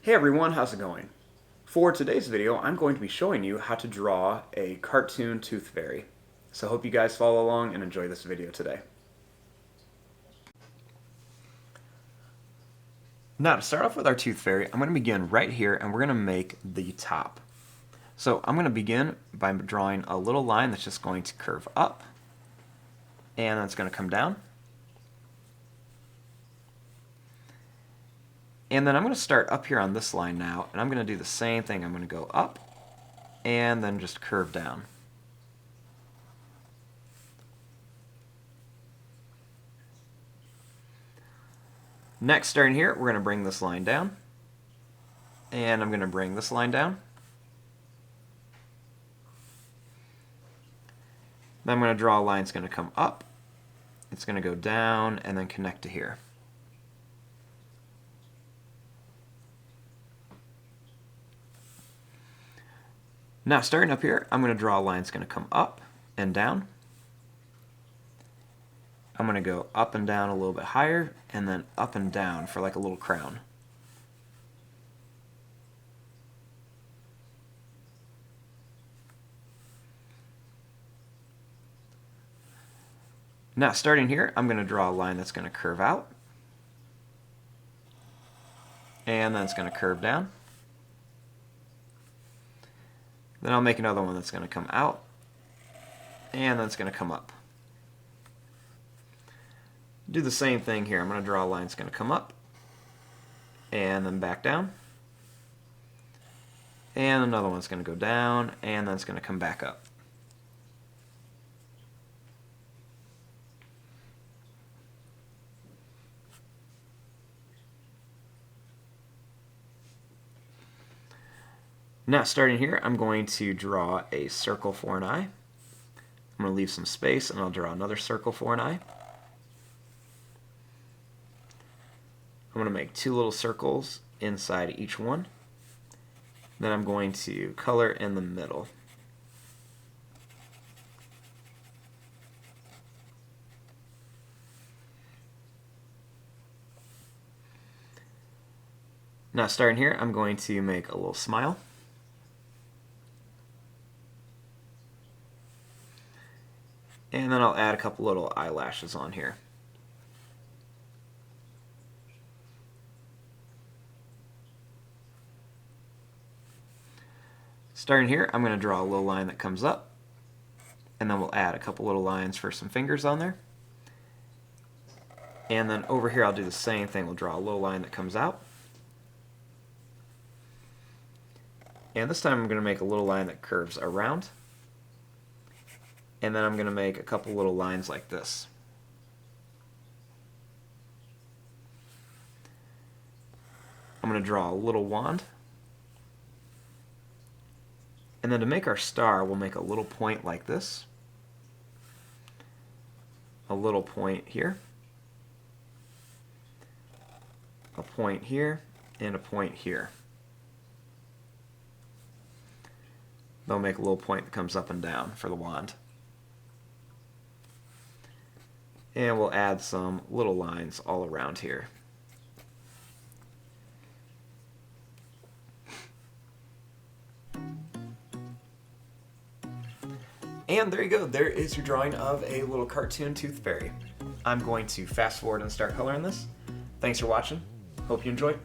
Hey everyone, how's it going? For today's video, I'm going to be showing you how to draw a cartoon tooth fairy. So I hope you guys follow along and enjoy this video today. Now to start off with our tooth fairy, I'm going to begin right here and we're going to make the top. So I'm going to begin by drawing a little line that's just going to curve up and then it's going to come down. And then I'm going to start up here on this line now, and I'm going to do the same thing. I'm going to go up and then just curve down. Next, starting here, we're going to bring this line down, and I'm going to bring this line down. Then I'm going to draw a line that's going to come up, it's going to go down, and then connect to here. Now, starting up here, I'm going to draw a line that's going to come up and down. I'm going to go up and down a little bit higher, and then up and down for like a little crown. Now, starting here, I'm going to draw a line that's going to curve out, and then it's going to curve down. Then I'll make another one that's going to come out, and then it's going to come up. Do the same thing here. I'm going to draw a line that's going to come up, and then back down. And another one's going to go down, and then it's going to come back up. Now, starting here, I'm going to draw a circle for an eye. I'm going to leave some space, and I'll draw another circle for an eye. I'm going to make two little circles inside each one. Then I'm going to color in the middle. Now, starting here, I'm going to make a little smile. And then I'll add a couple little eyelashes on here. Starting here, I'm going to draw a little line that comes up, and then we'll add a couple little lines for some fingers on there. And then over here, I'll do the same thing. We'll draw a little line that comes out. And this time I'm going to make a little line that curves around. And then I'm going to make a couple little lines like this. I'm going to draw a little wand. And then to make our star, we'll make a little point like this. A little point here. A point here, and a point here. They'll make a little point that comes up and down for the wand. And we'll add some little lines all around here. And there you go. There is your drawing of a little cartoon tooth fairy. I'm going to fast forward and start coloring this. Thanks for watching. Hope you enjoy.